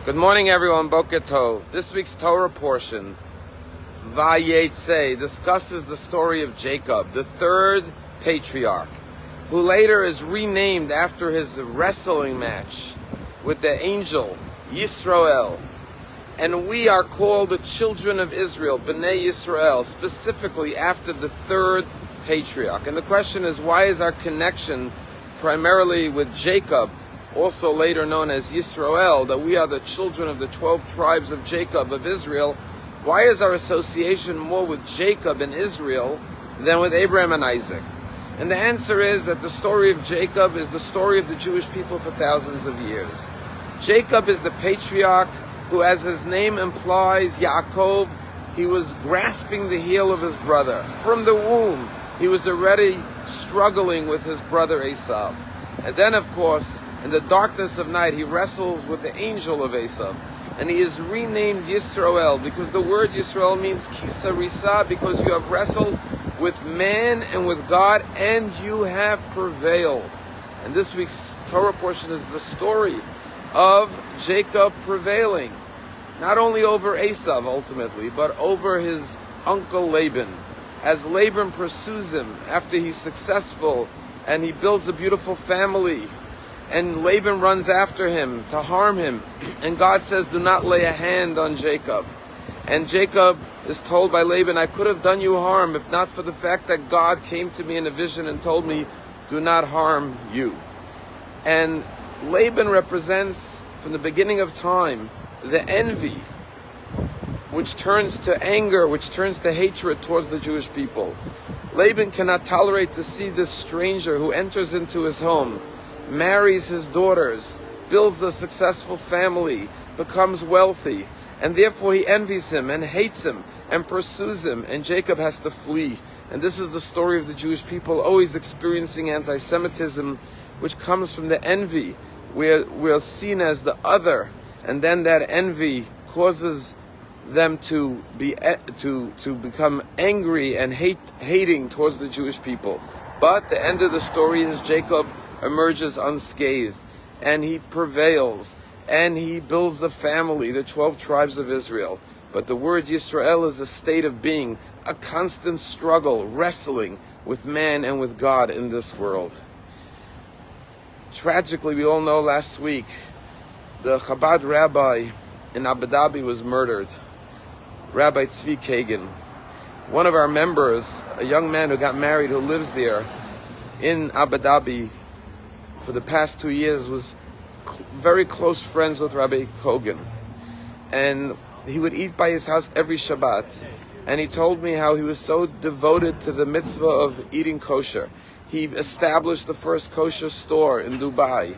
Good morning, everyone. Boker Tov. This week's Torah portion, Vayetze, discusses the story of Jacob, the third patriarch, who later is renamed after his wrestling match with the angel Yisrael. And we are called the children of Israel, Bnei Yisrael, specifically after the third patriarch. And the question is, why is our connection primarily with Jacob, also later known as Yisrael, that we are the children of the 12 tribes of Jacob, of Israel? Why is our association more with Jacob and Israel than with Abraham and Isaac? And the answer is that the story of Jacob is the story of the Jewish people for thousands of years. Jacob is the patriarch who, as his name implies, Yaakov, he was grasping the heel of his brother. From the womb, he was already struggling with his brother Esav. And then, of course, in the darkness of night, he wrestles with the angel of Esav. And he is renamed Yisrael, because the word Yisrael means Kisarisa, because you have wrestled with man and with God, and you have prevailed. And this week's Torah portion is the story of Jacob prevailing, not only over Esav ultimately, but over his uncle Laban. As Laban pursues him after he's successful and he builds a beautiful family, and Laban runs after him to harm him, and God says, do not lay a hand on Jacob. And Jacob is told by Laban, I could have done you harm if not for the fact that God came to me in a vision and told me, do not harm you. And Laban represents, from the beginning of time, the envy, which turns to anger, which turns to hatred towards the Jewish people. Laban cannot tolerate to see this stranger who enters into his home, marries his daughters, builds a successful family, becomes wealthy, and therefore he envies him and hates him and pursues him, and Jacob has to flee. And this is the story of the Jewish people, always experiencing anti-Semitism, which comes from the envy. We're seen as the other, and then that envy causes them to become angry and hating towards the Jewish people. But the end of the story is Jacob emerges unscathed, and he prevails, and he builds the family, the 12 tribes of Israel. But the word Yisrael is a state of being, a constant struggle, wrestling with man and with God in this world. Tragically, we all know last week, the Chabad rabbi in Abu Dhabi was murdered, Rabbi Tzvi Kagan. One of our members, a young man who got married, who lives there in Abu Dhabi for the past 2 years, was very close friends with Rabbi Kogan. And he would eat by his house every Shabbat. And he told me how he was so devoted to the mitzvah of eating kosher. He established the first kosher store in Dubai.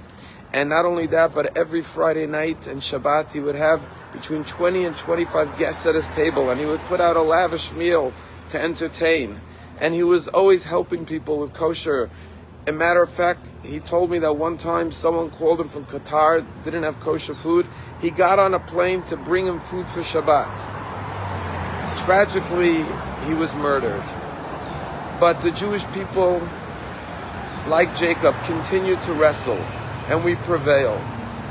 And not only that, but every Friday night and Shabbat, he would have between 20 and 25 guests at his table. And he would put out a lavish meal to entertain. And he was always helping people with kosher. As a matter of fact, he told me that one time someone called him from Qatar, didn't have kosher food. He got on a plane to bring him food for Shabbat. Tragically, he was murdered. But the Jewish people, like Jacob, continue to wrestle, and we prevail.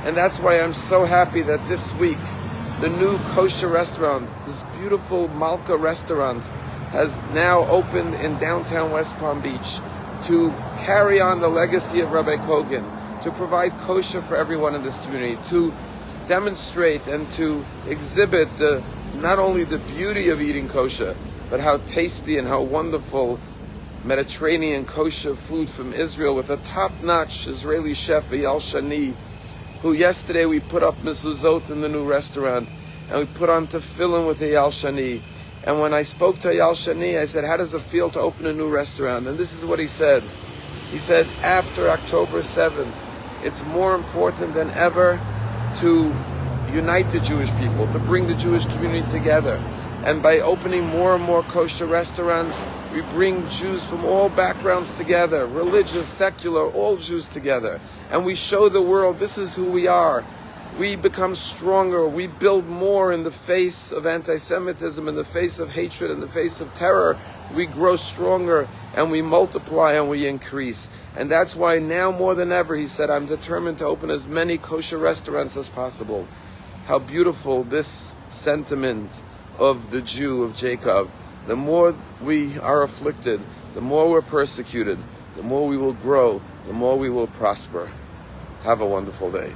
And that's why I'm so happy that this week, the new kosher restaurant, this beautiful Malka restaurant, has now opened in downtown West Palm Beach to carry on the legacy of Rabbi Kogan, to provide kosher for everyone in this community, to demonstrate and to exhibit not only the beauty of eating kosher, but how tasty and how wonderful Mediterranean kosher food from Israel with a top-notch Israeli chef, Eyal Shani, who yesterday we put up mezuzot in the new restaurant, and we put on tefillin with Eyal Shani. And when I spoke to Eyal Shani, I said, how does it feel to open a new restaurant? And this is what he said. He said, after October 7th, it's more important than ever to unite the Jewish people, to bring the Jewish community together. And by opening more and more kosher restaurants, we bring Jews from all backgrounds together, religious, secular, all Jews together. And we show the world this is who we are. We become stronger, we build more in the face of anti-Semitism, in the face of hatred, in the face of terror. We grow stronger and we multiply and we increase. And that's why now more than ever, he said, I'm determined to open as many kosher restaurants as possible. how beautiful this sentiment of the Jew, of Jacob. The more we are afflicted, the more we're persecuted, the more we will grow, the more we will prosper. Have a wonderful day.